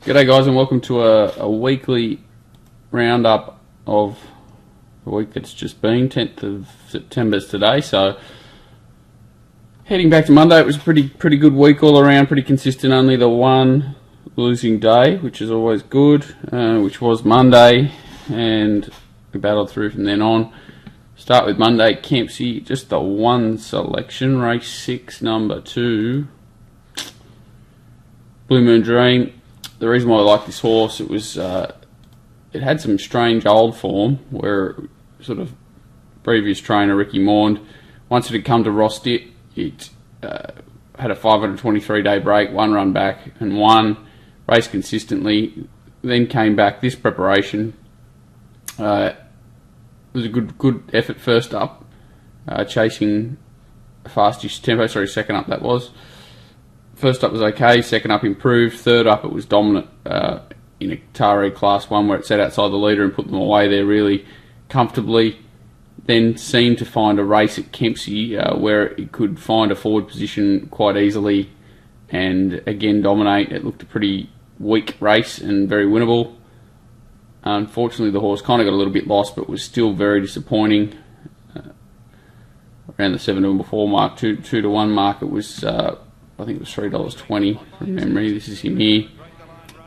G'day guys, and welcome to a weekly roundup of the week that's just been. 10th of September is today, so heading back to Monday. It was a pretty good week all around, pretty consistent. Only the one losing day, which is always good, which was Monday, and we battled through from then on. Start with Monday, Kempsey, just the one selection, race 6, number 2, Blue Moon Dream. The reason why I like this horse, it had some strange old form where sort of previous trainer Ricky Maund, once it had come to Rostit, it had a 523-day break, one run back and won, raced consistently, then came back. This preparation was a good effort first up, chasing fastish tempo, second up that was. First up was okay, second up improved, third up it was dominant in a Tuncurry Class 1 where it sat outside the leader and put them away there really comfortably. Then seemed to find a race at Kempsey where it could find a forward position quite easily and again dominate. It looked a pretty weak race and very winnable. Unfortunately the horse kind of got a little bit lost, but was still very disappointing. Around the 7 to 1 before mark, 2 to 1 mark, it was I think it was $3.20 from memory. This is him here.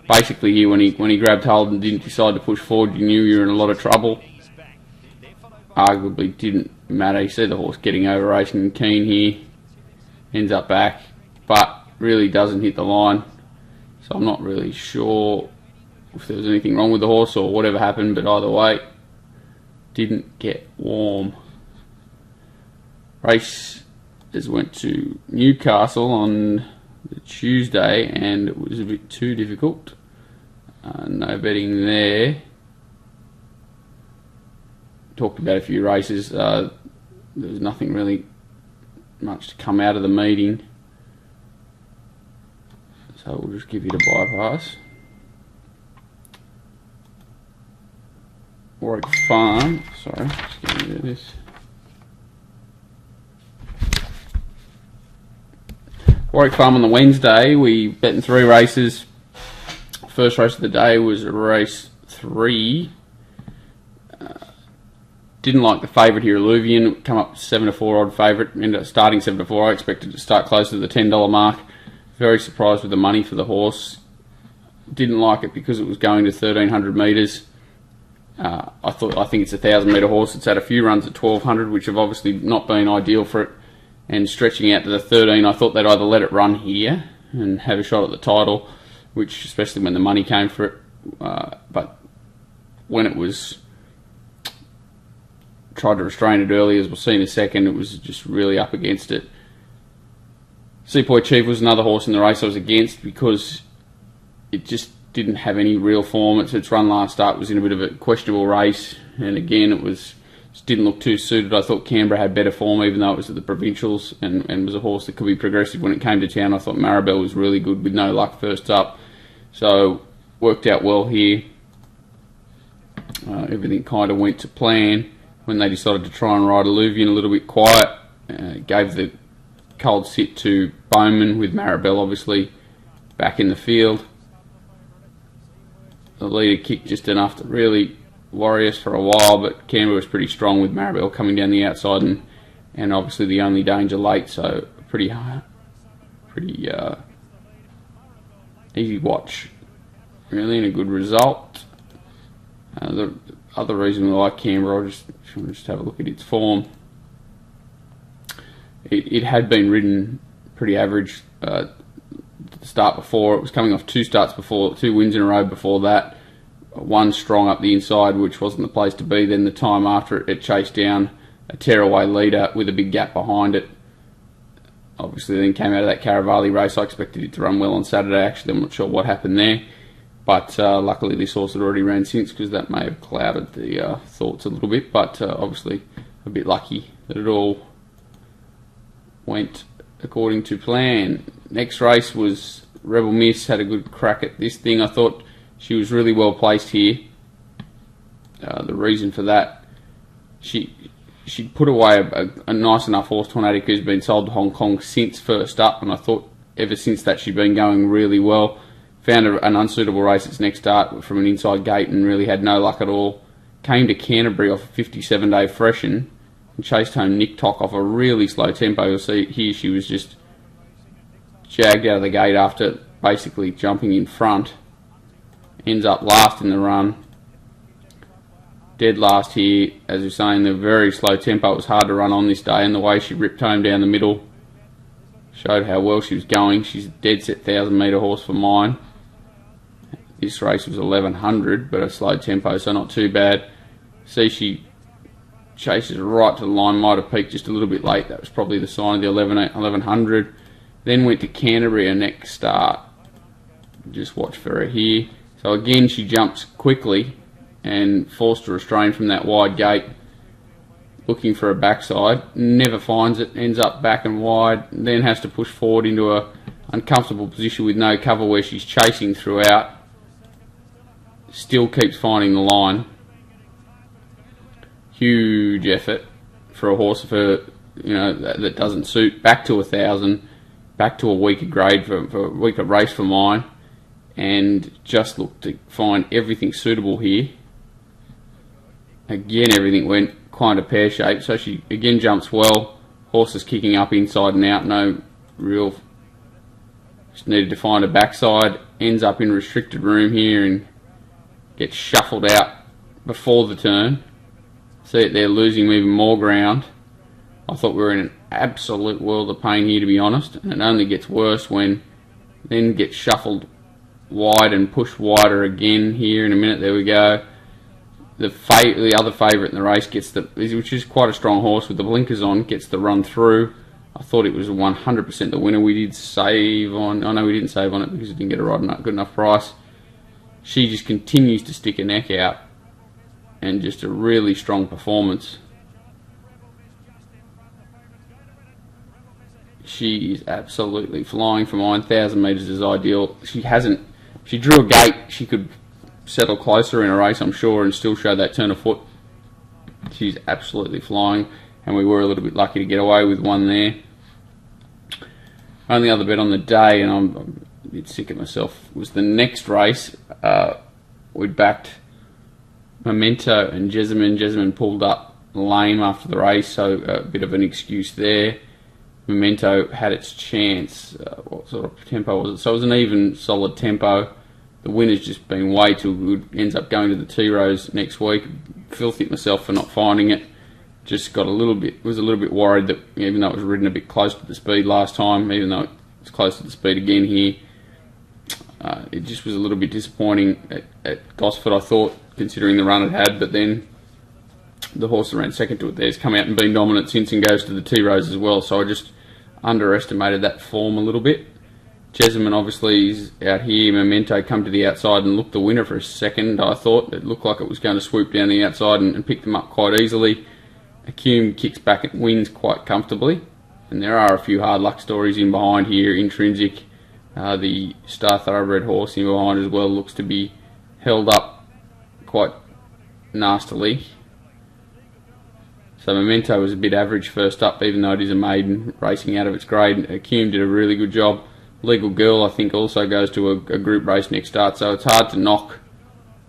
Basically here when he grabbed hold and didn't decide to push forward, you knew you were in a lot of trouble. Arguably didn't matter. You see the horse getting over racing and keen here. Ends up back, but really doesn't hit the line. So I'm not really sure if there was anything wrong with the horse or whatever happened, but either way, didn't get warm. Race went to Newcastle on the Tuesday and it was a bit too difficult. No betting there. Talked about a few races. There was nothing really much to come out of the meeting, so we'll just give you the bypass. Warwick Farm, sorry, just getting rid of this. Warwick Farm on the Wednesday, we bet in 3 races. First race of the day was race 3. Didn't like the favourite here, Alluvian. Come up 7 to 4 odd favourite. Ended up starting 7 to 4. I expected to start closer to the $10 mark. Very surprised with the money for the horse. Didn't like it because it was going to 1,300 metres. I think it's a 1,000-metre horse. It's had a few runs at 1,200, which have obviously not been ideal for it. And stretching out to the 13, I thought they'd either let it run here and have a shot at the title, which especially when the money came for it. But when it was tried to restrain it early, as we'll see in a second, it was just really up against it. Sepoy Chief was another horse in the race I was against because it just didn't have any real form. Its run last start was in a bit of a questionable race, and again it was just didn't look too suited. I thought Canberra had better form, even though it was at the provincials, and was a horse that could be progressive when it came to town. I thought Maribel was really good with no luck first up, so worked out well here. Everything kind of went to plan. When they decided to try and ride Alluvian a little bit quiet, gave the cold sit to Bowman with Maribel obviously back in the field. The leader kicked just enough to really worry us for a while, but Canberra was pretty strong with Maribel coming down the outside and obviously the only danger late, so pretty easy watch really, and a good result. The other reason we like Canberra, I'll just have a look at its form. It had been ridden pretty average the start before. It was coming off 2 starts before, 2 wins in a row before that. 1 strong up the inside, which wasn't the place to be. Then the time after it chased down a tearaway leader with a big gap behind it. Obviously then came out of that Caravali race. I expected it to run well on Saturday. Actually, I'm not sure what happened there. But luckily this horse had already ran since, because that may have clouded the thoughts a little bit. But obviously a bit lucky that it all went according to plan. Next race was Rebel Miss. Had a good crack at this thing. I thought she was really well placed here. The reason for that, she put away a nice enough horse, Tornadic, who's been sold to Hong Kong since first up, and I thought ever since that she'd been going really well. Found an unsuitable race its next start from an inside gate and really had no luck at all. Came to Canterbury off a 57-day freshen and chased home Nick Tock off a really slow tempo. You'll see here she was just jagged out of the gate after basically jumping in front. Ends up last in the run. Dead last here, as we're saying, the very slow tempo. It was hard to run on this day, and the way she ripped home down the middle showed how well she was going. She's a dead set 1,000-metre horse for mine. This race was 1100, but a slow tempo, so not too bad. See, she chases right to the line, might have peaked just a little bit late. That was probably the sign of the 1100. Then went to Canterbury her next start. Just watch for her here. So again, she jumps quickly and forced to restrain from that wide gate, looking for a backside. Never finds it, ends up back and wide, then has to push forward into a uncomfortable position with no cover where she's chasing throughout. Still keeps finding the line. Huge effort for a horse of her, that doesn't suit. Back to 1,000, back to a weaker grade for a weaker race for mine, and just looked to find everything suitable here. Again, everything went kind of pear-shaped, so she again jumps well. Horse is kicking up inside and out, no real. Just needed to find a backside. Ends up in restricted room here and gets shuffled out before the turn. See it there, losing even more ground. I thought we were in an absolute world of pain here, to be honest, and it only gets worse when then gets shuffled wide and pushed wider again here in a minute. There we go. The other favourite in the race gets which is quite a strong horse with the blinkers on, gets the run through. I thought it was 100% the winner. We did save on. Oh no, we didn't save on it because it didn't get a good enough price. She just continues to stick her neck out, and just a really strong performance. She is absolutely flying for mine. 1,000 metres is ideal. She drew a gate. She could settle closer in a race, I'm sure, and still show that turn of foot. She's absolutely flying, and we were a little bit lucky to get away with one there. Only other bet on the day, and I'm a bit sick of myself, was the next race. We'd backed Memento and Jessamine. Jessamine pulled up lame after the race, so a bit of an excuse there. Memento had its chance. What sort of tempo was it? So it was an even, solid tempo. The winner's just been way too good. Ends up going to the T-Rose next week. Filthy at myself for not finding it. Just was a little bit worried that even though it was ridden a bit close to the speed last time, even though it's close to the speed again here, it just was a little bit disappointing at Gosford, I thought, considering the run it had. But then the horse that ran second to it there's come out and been dominant since and goes to the T-Rose as well. So I just underestimated that form a little bit. Jessamine obviously is out here. Memento come to the outside and looked the winner for a second. I thought it looked like it was going to swoop down the outside and pick them up quite easily. Acume kicks back and wins quite comfortably. And there are a few hard luck stories in behind here. Intrinsic, the Star Thoroughbred horse in behind as well, looks to be held up quite nastily. So Memento was a bit average first up, even though it is a maiden racing out of its grade. Acume did a really good job. Legal Girl, I think, also goes to a group race next start, so it's hard to knock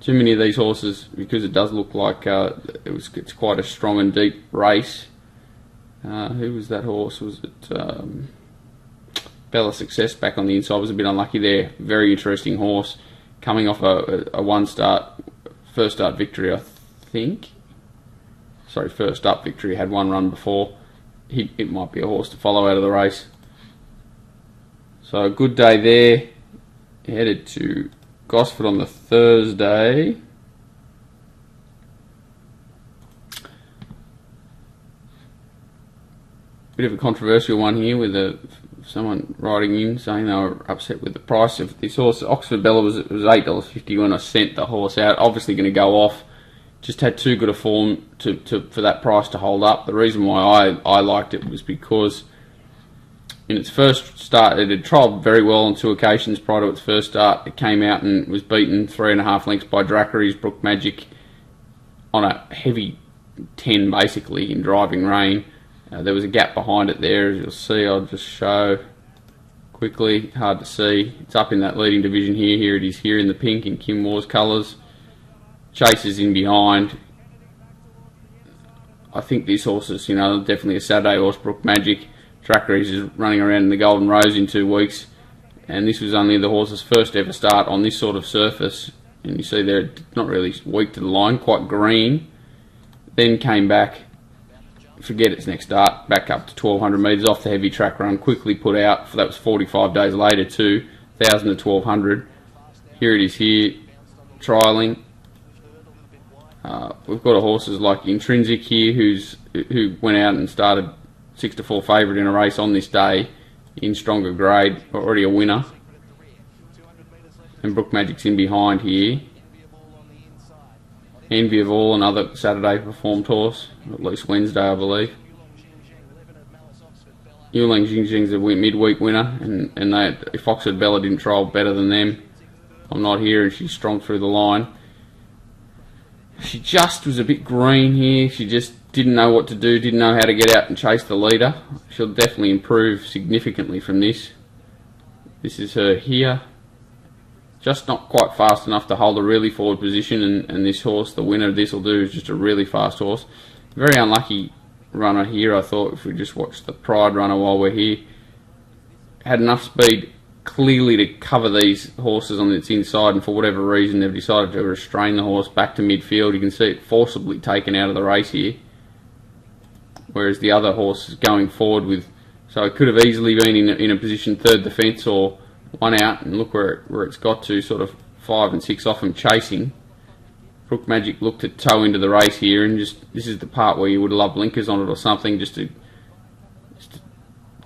too many of these horses because it does look like it's quite a strong and deep race. Who was that horse? Was it Bella Success back on the inside? Was a bit unlucky there. Very interesting horse, coming off a first start victory, I think. Sorry, first up victory. Had one run before. It might be a horse to follow out of the race. So a good day there. Headed to Gosford on the Thursday. Bit of a controversial one here with someone writing in saying they were upset with the price of this horse. Oxford Bella was $8.50 when I sent the horse out. Obviously going to go off. Just had too good a form for that price to hold up. The reason why I liked it was because in its first start, it had trialled very well on two occasions prior to its first start. It came out and was beaten 3.5 lengths by Dracary's Brook Magic on a heavy 10, basically, in driving rain. There was a gap behind it there, as you'll see. I'll just show quickly. Hard to see. It's up in that leading division here. Here it is here in the pink in Kim Moore's colours. Chasers in behind. I think this horse is, definitely a Saturday horse. Brook Magic. Track Race is running around in the Golden Rose in 2 weeks. And this was only the horse's first ever start on this sort of surface. And you see there, not really weak to the line, quite green. Then came back, forget its next start, back up to 1200 metres off the heavy track run, quickly put out, that was 45 days later too, 1000 to 1200. Here it is here, trialling. We've got horses like Intrinsic here, who went out and started 6-4 favourite in a race on this day, in stronger grade, already a winner. And Brook Magic's in behind here. Envy of All, another Saturday performed horse, at least Wednesday I believe. Yulang Jing's a midweek winner, and if Oxford Bella didn't trial better than them, I'm not here, and she's strong through the line. She just was a bit green here. She just didn't know what to do, didn't know how to get out and chase the leader. She'll definitely improve significantly from this. This is her here. Just not quite fast enough to hold a really forward position, and this horse, the winner of this will do, is just a really fast horse. Very unlucky runner here, I thought, if we just watch the Pride runner while we're here. Had enough speed clearly to cover these horses on its inside, and for whatever reason they've decided to restrain the horse back to midfield. You can see it forcibly taken out of the race here, whereas the other horse is going forward with, so it could have easily been in a position third defence or one out, and look where it's got to, sort of 5 and 6 off him chasing. Brook Magic looked to toe into the race here, and just this is the part where you would love blinkers on it or something, just to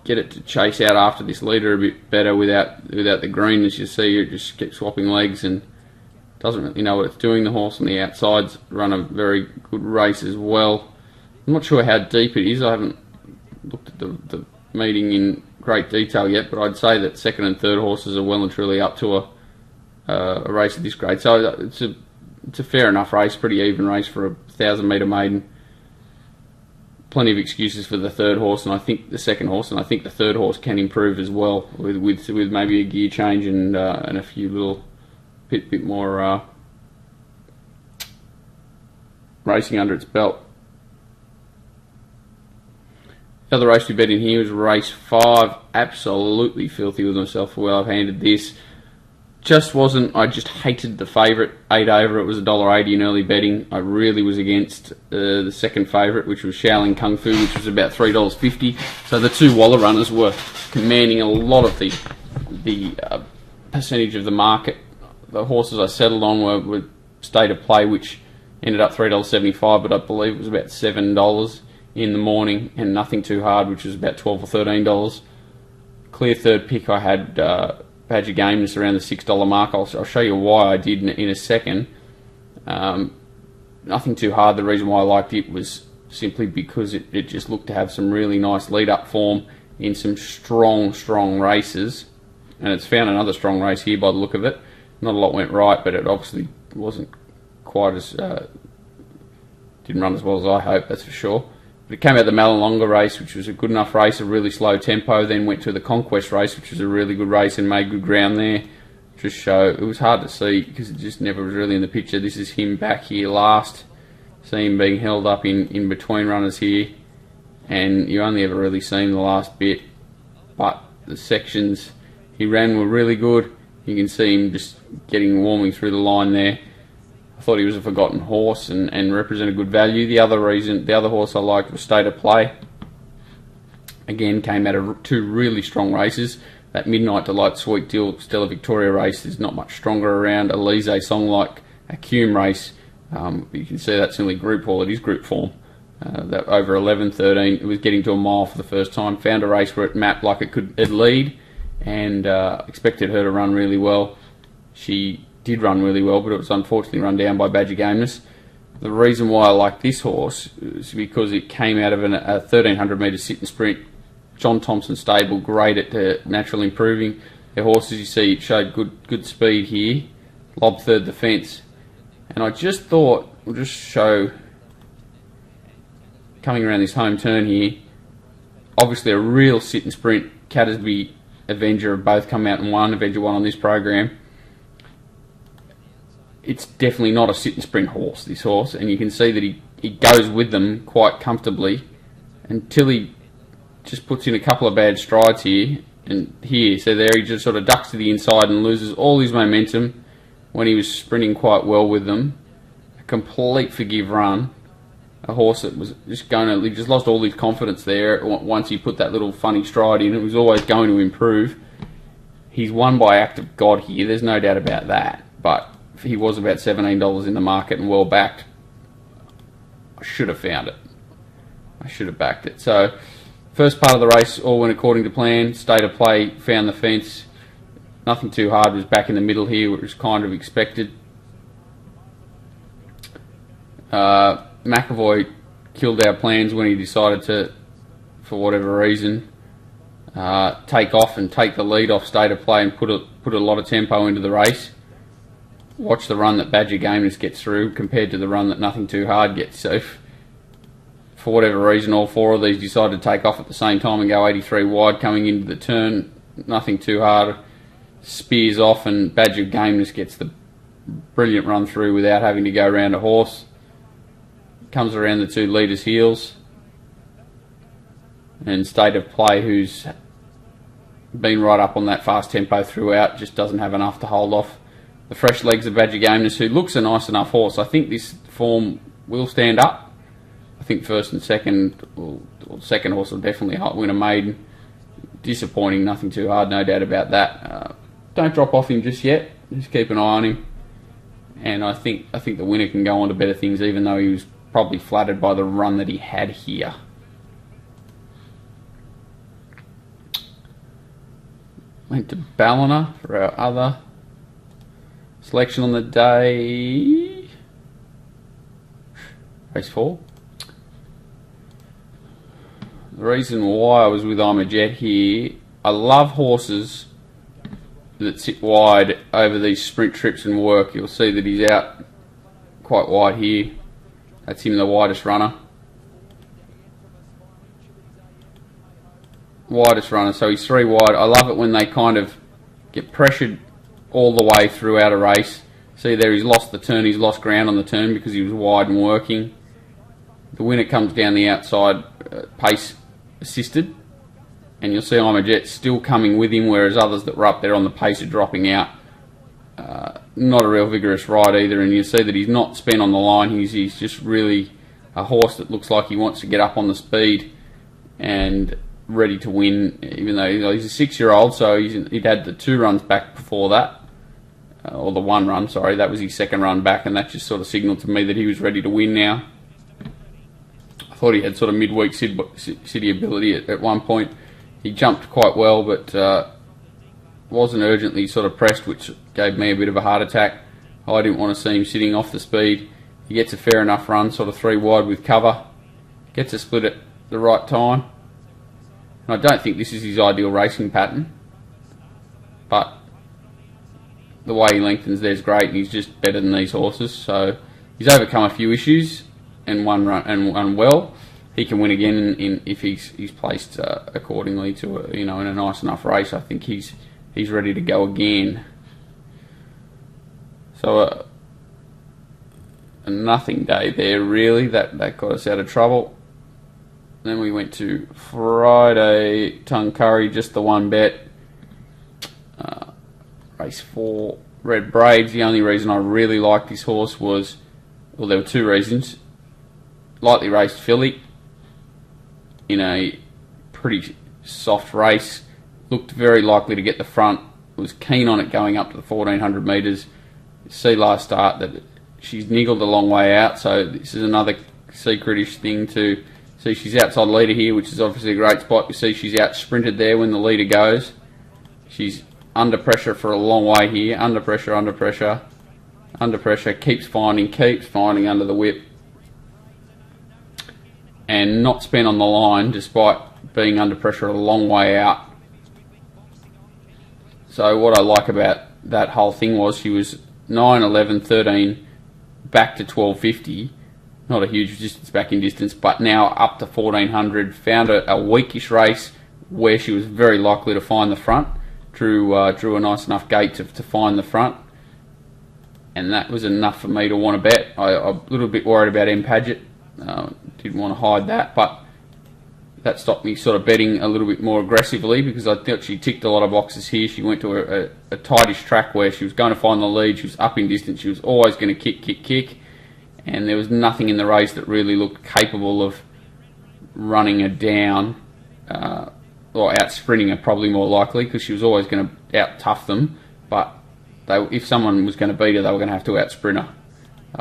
get it to chase out after this leader a bit better without the green. As you see, it just keeps swapping legs and doesn't really know what it's doing. The horse on the outside's run a very good race as well. I'm not sure how deep it is. I haven't looked at the meeting in great detail yet, but I'd say that second and third horses are well and truly up to a race of this grade. So it's a fair enough race, pretty even race for a 1,000 metre maiden. Plenty of excuses for the third horse, and I think the second horse, and I think the third horse can improve as well with maybe a gear change and a few little bit more racing under its belt. The other race we bet in here was race 5. Absolutely filthy with myself for where I've handed this. Just wasn't, I just hated the favourite, 8 over. It was $1.80 in early betting. I really was against the second favourite, which was Shaolin Kung Fu, which was about $3.50. So the 2 Waller runners were commanding a lot of the percentage of the market. The horses I settled on were State of Play, which ended up $3.75, but I believe it was about $7 in the morning, and Nothing Too Hard, which was about $12 or $13. Clear third pick, I had Badger Gameness around the $6 mark. I'll show you why I did in a second. Nothing Too Hard, the reason why I liked it was simply because it just looked to have some really nice lead-up form in some strong races, and it's found another strong race here by the look of it. Not a lot went right, but it obviously wasn't quite as didn't run as well as I hoped, that's for sure. But it came out the Malolonga race, which was a good enough race, a really slow tempo, then went to the Conquest race, which was a really good race and made good ground there. Just show, it was hard to see because it just never was really in the picture. This is him back here last. See him being held up in between runners here, and you only ever really seen the last bit, but the sections he ran were really good. You can see him just warming through the line there. I thought he was a forgotten horse and represented good value. The other horse I liked was State of Play. Again, came out of 2 really strong races. That Midnight Delight Sweet Deal Stella Victoria race is not much stronger around. Elise Song Like Acume race, you can see that's only group haul. It is group form. That over 11-13, it was getting to a mile for the first time. Found a race where it mapped like it'd lead, and expected her to run really well. She did run really well, but it was unfortunately run down by Badger Gameness. The reason why I like this horse is because it came out of a 1,300 metre sit and sprint. John Thompson stable, great at natural improving. Their horses, you see, it showed good speed here. Lob third the fence. And I just thought, we'll just show, coming around this home turn here, obviously a real sit and sprint. Cattersby Avenger have both come out and won. Avenger won on this program. It's definitely not a sit and sprint horse, this horse, and you can see that he goes with them quite comfortably until he just puts in a couple of bad strides here and here. So there he just sort of ducks to the inside and loses all his momentum when he was sprinting quite well with them. A complete forgive run. A horse that was just he just lost all his confidence there once he put that little funny stride in. It was always going to improve. He's won by act of God here, there's no doubt about that, but he was about $17 in the market and well backed. I should have found it. I should have backed it. So, first part of the race all went according to plan. State of play, found the fence. Nothing too hard, was back in the middle here, which was kind of expected. McAvoy killed our plans when he decided to, for whatever reason, take off and take the lead off State of Play and put a lot of tempo into the race. Watch the run that Badger Gameness gets through compared to the run that Nothing Too Hard gets. So for whatever reason, all four of these decided to take off at the same time and go 83 wide coming into the turn. Nothing Too Hard spears off and Badger Gameness gets the brilliant run through without having to go around a horse. Comes around the two leaders' heels. And State of Play, who's been right up on that fast tempo throughout, just doesn't have enough to hold off the fresh legs of Badger Gameness, who looks a nice enough horse. I think this form will stand up. I think first and second, or second horse will definitely win a maiden. Disappointing, Nothing Too Hard, no doubt about that. Don't drop off him just yet. Just keep an eye on him. And I think the winner can go on to better things, even though he was probably flattered by the run that he had here. Went to Ballina for our other selection on the day. Race 4. The reason why I was with I'm a Jet here, I love horses that sit wide over these sprint trips and work. You'll see that he's out quite wide here. That's him, the widest runner. Widest runner, so he's 3 wide. I love it when they kind of get pressured all the way throughout a race. See there, he's lost the turn, he's lost ground on the turn because he was wide and working. The winner comes down the outside, pace assisted, and you'll see I'm a Jet still coming with him, whereas others that were up there on the pace are dropping out. Not a real vigorous ride either, and you see that he's not spent on the line. He's just really a horse that looks like he wants to get up on the speed and ready to win, even though he's a 6-year-old, so he'd had the 2 runs back before that, or the 1 run, sorry, that was his 2nd run back, and that just sort of signalled to me that he was ready to win now. I thought he had sort of midweek city ability at one point. He jumped quite well, but wasn't urgently sort of pressed, which gave me a bit of a heart attack. I didn't want to see him sitting off the speed. He gets a fair enough run, sort of 3 wide with cover, gets a split at the right time. And I don't think this is his ideal racing pattern, but the way he lengthens there's great, and he's just better than these horses. So he's overcome a few issues and won well. He can win again if he's placed accordingly to in a nice enough race. I think he's ready to go again. So a nothing day there really. That got us out of trouble. Then we went to Friday, Tuncurry, just the 1 bet. Race 4, Red Braids. The only reason I really liked this horse was, well, there were 2 reasons. Lightly raced filly in a pretty soft race. Looked very likely to get the front. Was keen on it going up to the 1400 metres. See last start that she's niggled a long way out, so this is another secretish thing to see. She's outside leader here, which is obviously a great spot. You see she's out sprinted there when the leader goes. She's under pressure for a long way here. Under pressure, under pressure, under pressure. Keeps finding under the whip. And not spent on the line despite being under pressure a long way out. So what I like about that whole thing was she was 9, 11, 13 back to 1250. Not a huge distance back in distance, but now up to 1400. Found a weakish race where she was very likely to find the front. drew a nice enough gate to find the front, and that was enough for me to want to bet. I'm a little bit worried about M Paget. Didn't want to hide that, but that stopped me sort of betting a little bit more aggressively, because I thought she ticked a lot of boxes here. She went to a tightish track where she was going to find the lead. She was up in distance. She was always going to kick, and there was nothing in the race that really looked capable of running her down, or out sprinting her, probably more likely, because she was always going to out tough them. But if someone was going to beat her, they were going to have to out sprint her,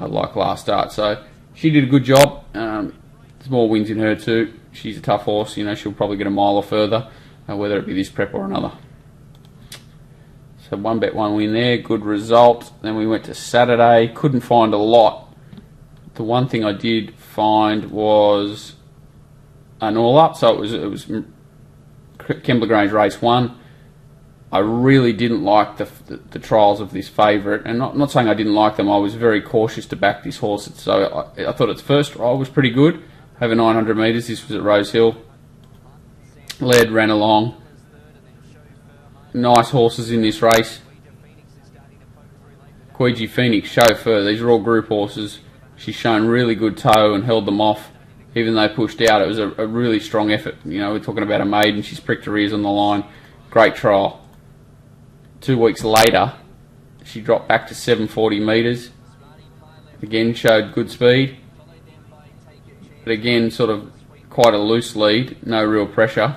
like last start. So she did a good job. There's more wins in her too. She's a tough horse. She'll probably get a mile or further, whether it be this prep or another. So 1 bet, 1 win there. Good result. Then we went to Saturday. Couldn't find a lot. The one thing I did find was an all up. So it was Kembla Grange race 1. I really didn't like the trials of this favourite, and not saying I didn't like them. I was very cautious to back this horse. So I thought its first trial was pretty good. Over 900 metres. This was at Rose Hill. Led, ran along. Nice horses in this race. Queegee Phoenix, Chauffeur. These are all group horses. She's shown really good toe and held them off, even though pushed out. It was a really strong effort. We're talking about a maiden. She's pricked her ears on the line. Great trial. 2 weeks later, she dropped back to 740 metres. Again, showed good speed. But again, sort of quite a loose lead, no real pressure.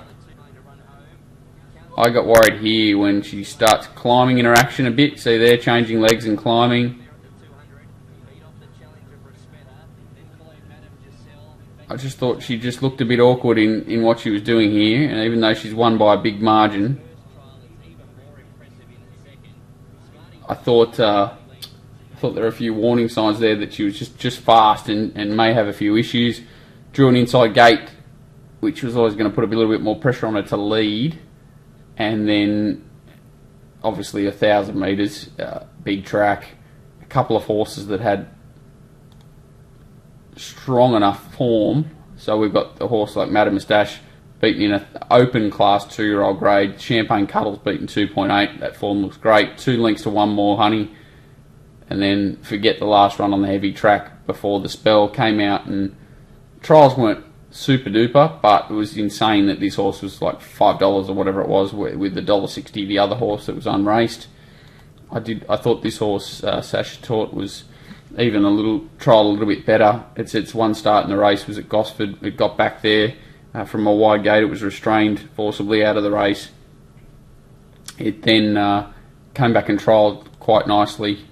I got worried here when she starts climbing in her action a bit. See there, changing legs and climbing. I just thought she just looked a bit awkward in what she was doing here, and even though she's won by a big margin, I thought there were a few warning signs there that she was just fast and may have a few issues. Drew an inside gate, which was always going to put a little bit more pressure on her to lead, and then obviously 1,000 metres, big track, a couple of horses that had strong enough form. So we've got a horse like Madame Moustache beaten in an open class 2-year-old grade. Champagne Cuddles beaten 2.8. That form looks great. 2 lengths to 1 more, honey. And then forget the last run on the heavy track before the spell came out, and trials weren't super duper, but it was insane that this horse was like $5 or whatever it was, with the $1.60 the other horse that was unraced. I thought this horse, Sasha Taught, was even a little bit better. Its one start in the race was at Gosford. It got back there from a wide gate. It was restrained forcibly out of the race. It then came back and trialled quite nicely.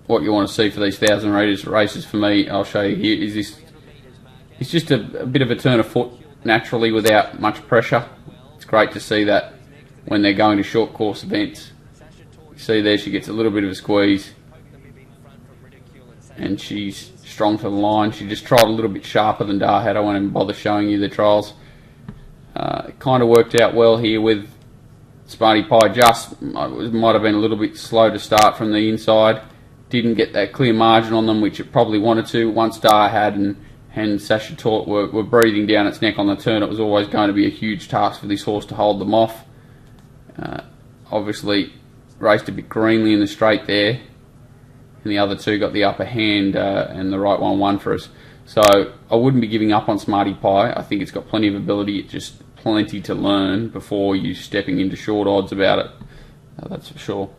What you want to see for these 1,000 metres races, for me, I'll show you here, is this. It's just a bit of a turn of foot naturally without much pressure. It's great to see that when they're going to short course events. You see there, she gets a little bit of a squeeze, and she's strong for the line. She just tried a little bit sharper than Dar had. I won't even bother showing you the trials. It kind of worked out well here with Smarty Pie. Just might have been a little bit slow to start from the inside. Didn't get that clear margin on them, which it probably wanted to. Once Dar had and Sasha Taught were breathing down its neck on the turn, it was always going to be a huge task for this horse to hold them off. Obviously raced a bit greenly in the straight there, and the other two got the upper hand, and the right one won for us. So I wouldn't be giving up on Smarty Pie. I think it's got plenty of ability. It's just plenty to learn before you stepping into short odds about it. That's for sure.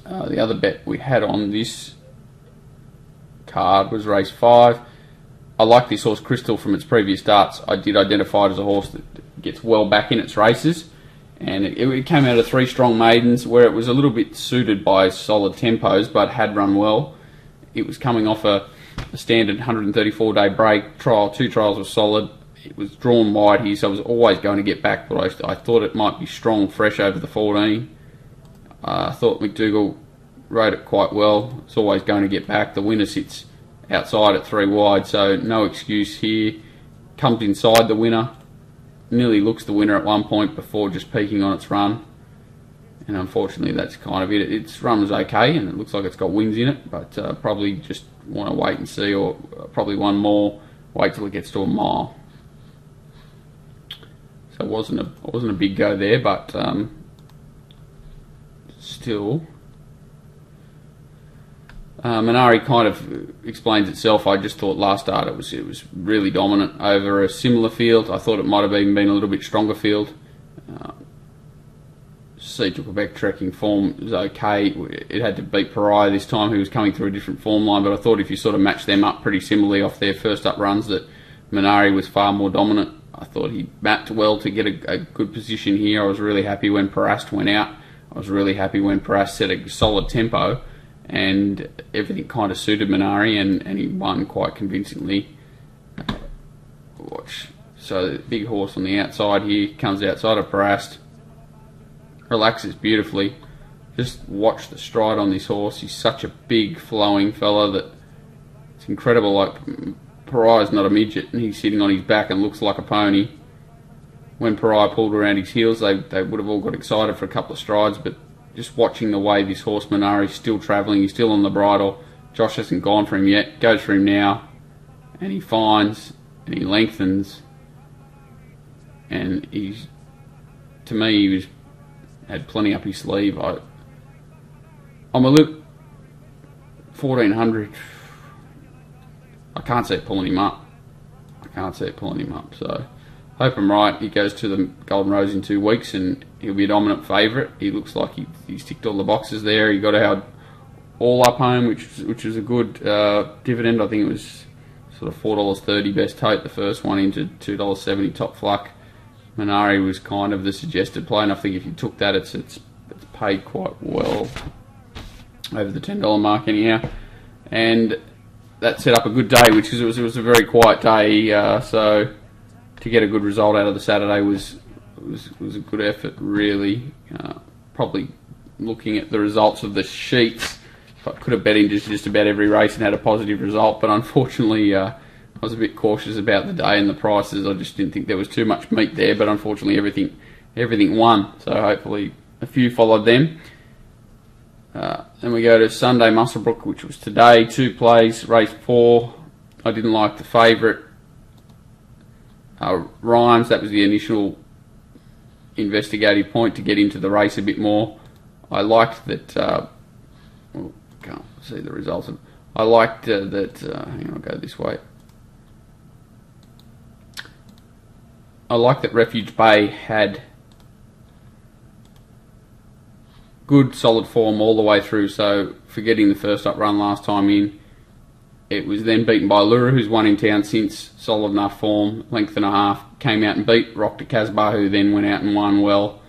The other bet we had on this card was race 5. I like this horse Crystal from its previous starts. I did identify it as a horse that gets well back in its races, and it came out of 3 strong maidens where it was a little bit suited by solid tempos but had run well. It was coming off a standard 134-day break. 2 trials were solid. It was drawn wide here, so I was always going to get back, but I thought it might be strong fresh over the 14. I thought McDougall rode it quite well. It's always going to get back. The winner sits outside at 3 wide, so no excuse here. Comes inside the winner. Nearly looks the winner at one point before just peaking on its run. And unfortunately that's kind of it. Its run was okay, and it looks like it's got wins in it, but probably just want to wait and see, or probably one more, wait till it gets to a mile. So it wasn't a big go there, but still. Minari kind of explains itself. I just thought last start it was really dominant over a similar field. I thought it might have even been a little bit stronger field. Quebec trekking form was okay. It had to beat Pariah this time, who was coming through a different form line, but I thought if you sort of matched them up pretty similarly off their first up runs, that Minari was far more dominant. I thought he mapped well to get a good position here. I was really happy when Parast went out. I was really happy when Parast set a solid tempo, and everything kind of suited Minari, and he won quite convincingly. So the big horse on the outside here comes outside of Parast, relaxes beautifully. Just watch the stride on this horse. He's such a big flowing fella that it's incredible. Like, Pariah's not a midget, and he's sitting on his back and looks like a pony. When Pariah pulled around his heels, they would have all got excited for a couple of strides, but just watching the way this horse Minari's still travelling, he's still on the bridle. Josh hasn't gone for him yet, goes for him now, and he finds and he lengthens, and to me, he had plenty up his sleeve. I'm a little 1400. I can't see it pulling him up. So hope I'm right. He goes to the Golden Rose in 2 weeks, and he'll be a dominant favourite. He looks like he's ticked all the boxes there. He got out all up home, which was a good dividend. I think it was sort of $4.30 best tote. The first one into $2.70 top fluck. Minari was kind of the suggested play, and I think if you took that, it's paid quite well over the $10 mark anyhow. And that set up a good day, which it was a very quiet day. So to get a good result out of the Saturday was a good effort, really. Probably looking at the results of the sheets, I could have bet into just about every race and had a positive result, but unfortunately I was a bit cautious about the day and the prices. I just didn't think there was too much meat there, but unfortunately everything won. So hopefully a few followed them. Then we go to Sunday Muswellbrook, which was today. 2 plays, race 4. I didn't like the favourite. Rhymes, that was the initial investigative point to get into the race a bit more. I liked that. Can't see the results. I liked that. Hang on, I'll go this way. I liked that Refuge Bay had good solid form all the way through. So forgetting the first up run last time in, it was then beaten by Lura, who's won in town since. Solid enough form, length and a half. Came out and beat Rock to Casbah, who then went out and won well.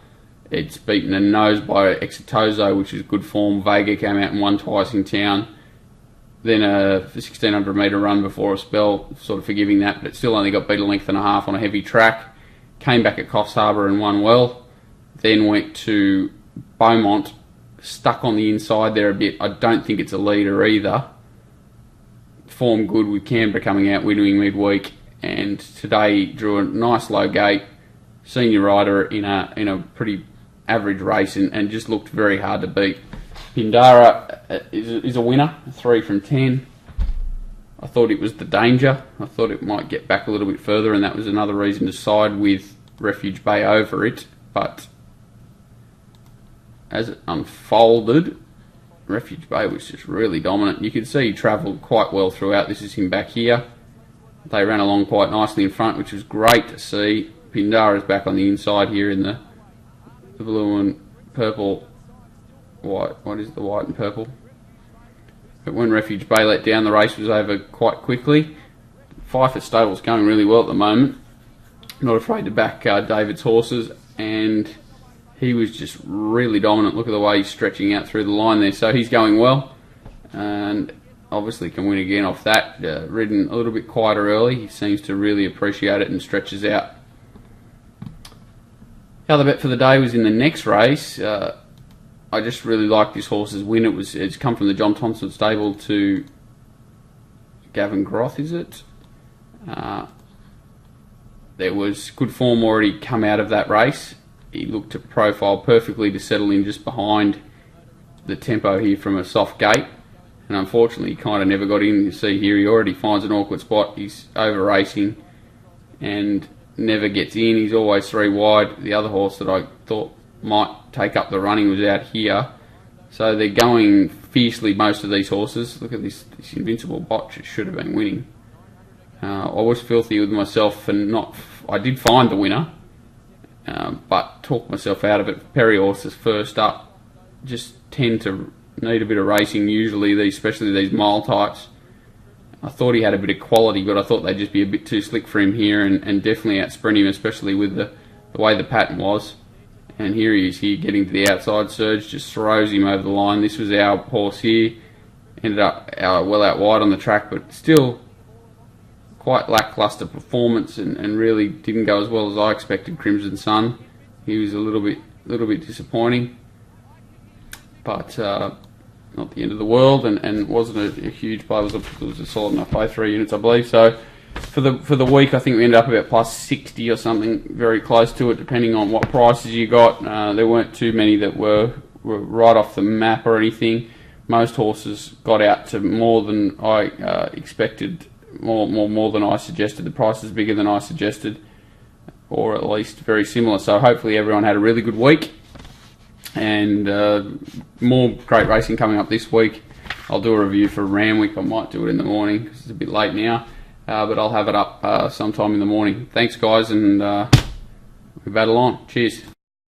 It's beaten and nosed by Exitozo, which is good form. Vega came out and won twice in town. Then a 1600 metre run before a spell, sort of forgiving that, but it still only got beat a length and a half on a heavy track. Came back at Coffs Harbour and won well. Then went to Beaumont, stuck on the inside there a bit. I don't think it's a leader either. Form good with Canberra coming out winning midweek, and today drew a nice low gate. Senior rider in a pretty average race and just looked very hard to beat. Pindara is a winner, 3 from 10. I thought it was the danger. I thought it might get back a little bit further, and that was another reason to side with Refuge Bay over it. But as it unfolded, Refuge Bay was just really dominant. You could see he travelled quite well throughout. This is him back here. They ran along quite nicely in front, which was great to see. Pindara's back on the inside here in the blue and purple. White. What is the white and purple? But when Refuge Bay let down, the race was over quite quickly. Fife Stable's going really well at the moment. Not afraid to back David's horses, and he was just really dominant. Look at the way he's stretching out through the line there. So he's going well, and obviously can win again off that. Ridden a little bit quieter early. He seems to really appreciate it and stretches out. The other bet for the day was in the next race. I just really like this horse's win. It's come from the John Thompson stable to Gavin Groth, is it? There was good form already come out of that race. He looked to profile perfectly to settle in just behind the tempo here from a soft gate. And unfortunately, he kind of never got in. You see here, he already finds an awkward spot. He's over racing and never gets in. He's always 3 wide. The other horse that I thought might take up the running was out here. So they're going fiercely, most of these horses. Look at this Invincible Botch. It should have been winning. I was filthy with myself and I did find the winner, but talked myself out of it. Perry horses first up just tend to need a bit of racing usually, especially these mile types. I thought he had a bit of quality, but I thought they'd just be a bit too slick for him here and definitely outsprint him, especially with the way the pattern was. And here he is here getting to the outside surge, just throws him over the line. This was our horse here, ended up well out wide on the track, but still quite lackluster performance and really didn't go as well as I expected. Crimson Sun, he was a little bit disappointing, but not the end of the world, and wasn't a huge play. It was a solid enough play, 3 units I believe. So for the week, I think we ended up about plus 60 or something, very close to it, depending on what prices you got. There weren't too many that were right off the map or anything. Most horses got out to more than I expected, more than I suggested. The price is bigger than I suggested, or at least very similar. So hopefully everyone had a really good week, and more great racing coming up this week. I'll do a review for Ramwick. I might do it in the morning because it's a bit late now, but I'll have it up sometime in the morning. Thanks guys, and we battle on. Cheers.